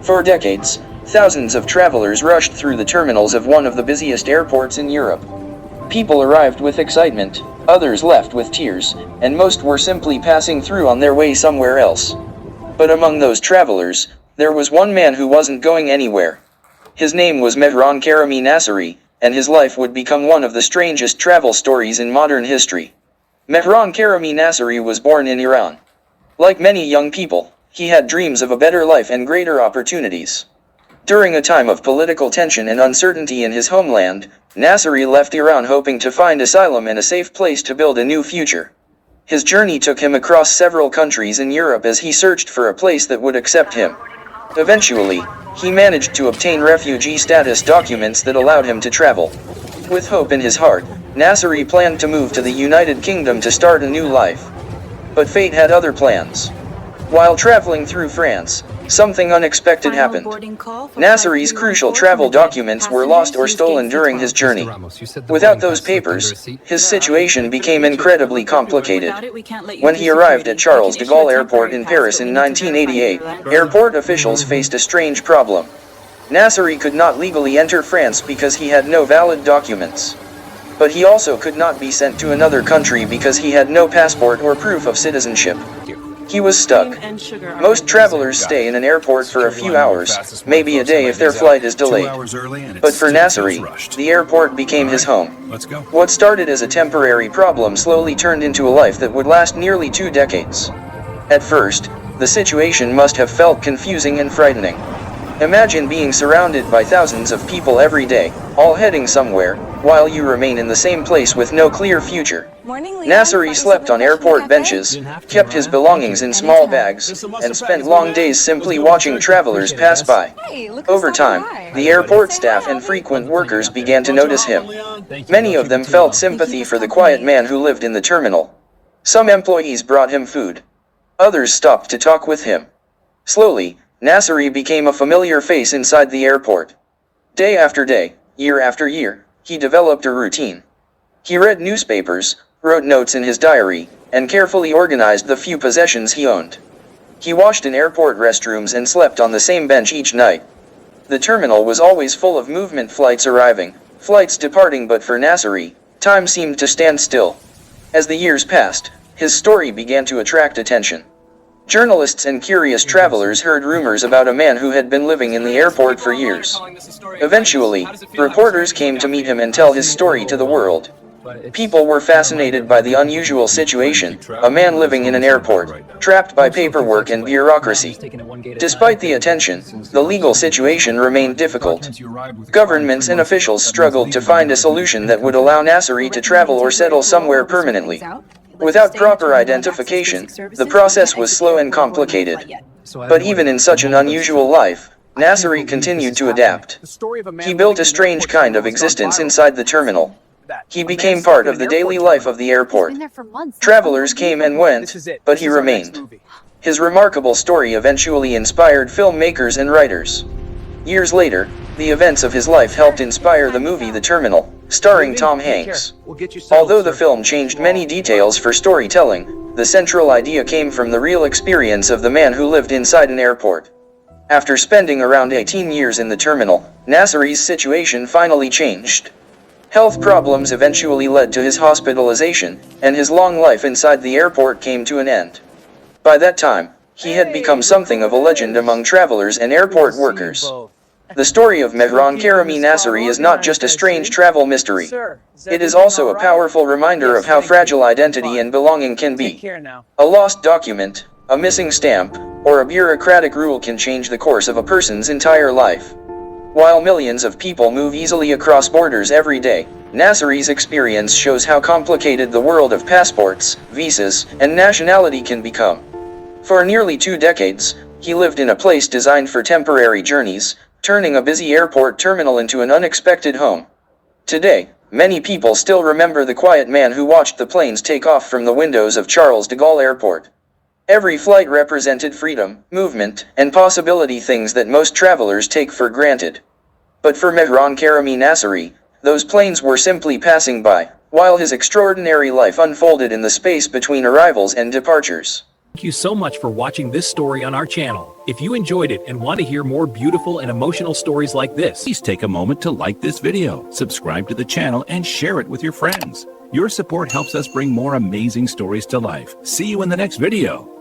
For decades, thousands of travelers rushed through the terminals of one of the busiest airports in Europe. People arrived with excitement, others left with tears, and most were simply passing through on their way somewhere else. But among those travelers, there was one man who wasn't going anywhere. His name was Mehran Karimi Nasseri, and his life would become one of the strangest travel stories in modern history. Mehran Karimi Nasseri was born in Iran. Like many young people, he had dreams of a better life and greater opportunities. During a time of political tension and uncertainty in his homeland, Nasseri left Iran hoping to find asylum and a safe place to build a new future. His journey took him across several countries in Europe as he searched for a place that would accept him. Eventually, he managed to obtain refugee status documents that allowed him to travel. With hope in his heart, Nasseri planned to move to the United Kingdom to start a new life. But fate had other plans. While traveling through France, something unexpected happened. Nasseri's crucial travel documents were lost or stolen during his journey. Without those papers, his situation became incredibly complicated. When he arrived at Charles de Gaulle Airport in Paris in 1988, airport officials faced a strange problem. Nasseri could not legally enter France because he had no valid documents. But he also could not be sent to another country because he had no passport or proof of citizenship. He was stuck. Most travelers stay in an airport for a few hours, maybe a day if their flight is delayed. But for Nasseri, the airport became his home. What started as a temporary problem slowly turned into a life that would last nearly 2 decades. At first, the situation must have felt confusing and frightening. Imagine being surrounded by thousands of people every day, all heading somewhere, while you remain in the same place with no clear future. Nasseri slept on airport benches, kept his belongings in small bags, and spent long days simply watching travelers pass by. Over time, the airport staff and frequent workers began to notice him. Many of them felt sympathy for the quiet man who lived in the terminal. Some employees brought him food. Others stopped to talk with him. Slowly, Nasseri became a familiar face inside the airport. Day after day, year after year, he developed a routine. He read newspapers, wrote notes in his diary, and carefully organized the few possessions he owned. He washed in airport restrooms and slept on the same bench each night. The terminal was always full of movement, flights arriving, flights departing, but for Nasseri, time seemed to stand still. As the years passed, his story began to attract attention. Journalists and curious travelers heard rumors about a man who had been living in the airport for years. Eventually, reporters came to meet him and tell his story to the world. People were fascinated by the unusual situation, a man living in an airport, trapped by paperwork and bureaucracy. Despite the attention, the legal situation remained difficult. Governments and officials struggled to find a solution that would allow Nasseri to travel or settle somewhere permanently. Without proper identification, the process was slow and complicated. But even in such an unusual life, Nasseri continued to adapt. He built a strange kind of existence inside the terminal. He became part of the daily life of the airport. Travelers came and went, but he remained. His remarkable story eventually inspired filmmakers and writers. Years later, the events of his life helped inspire the movie The Terminal, starring Tom Hanks. Although the film changed many details for storytelling, the central idea came from the real experience of the man who lived inside an airport. After spending around 18 years in the terminal, Nasseri's situation finally changed. Health problems eventually led to his hospitalization, and his long life inside the airport came to an end. By that time, he had become something of a legend among travelers and airport workers. The story of Mehran Karimi Nasseri is not just a strange travel mystery. It is also a powerful reminder of how fragile identity and belonging can be. A lost document, a missing stamp, or a bureaucratic rule can change the course of a person's entire life. While millions of people move easily across borders every day, Nasseri's experience shows how complicated the world of passports, visas, and nationality can become. For nearly 2 decades, he lived in a place designed for temporary journeys, turning a busy airport terminal into an unexpected home. Today, many people still remember the quiet man who watched the planes take off from the windows of Charles de Gaulle Airport. Every flight represented freedom, movement, and possibility, things that most travelers take for granted. But for Mehran Karimi Nasseri, those planes were simply passing by, while his extraordinary life unfolded in the space between arrivals and departures. Thank you so much for watching this story on our channel. If you enjoyed it and want to hear more beautiful and emotional stories like this, please take a moment to like this video, subscribe to the channel, and share it with your friends. Your support helps us bring more amazing stories to life. See you in the next video.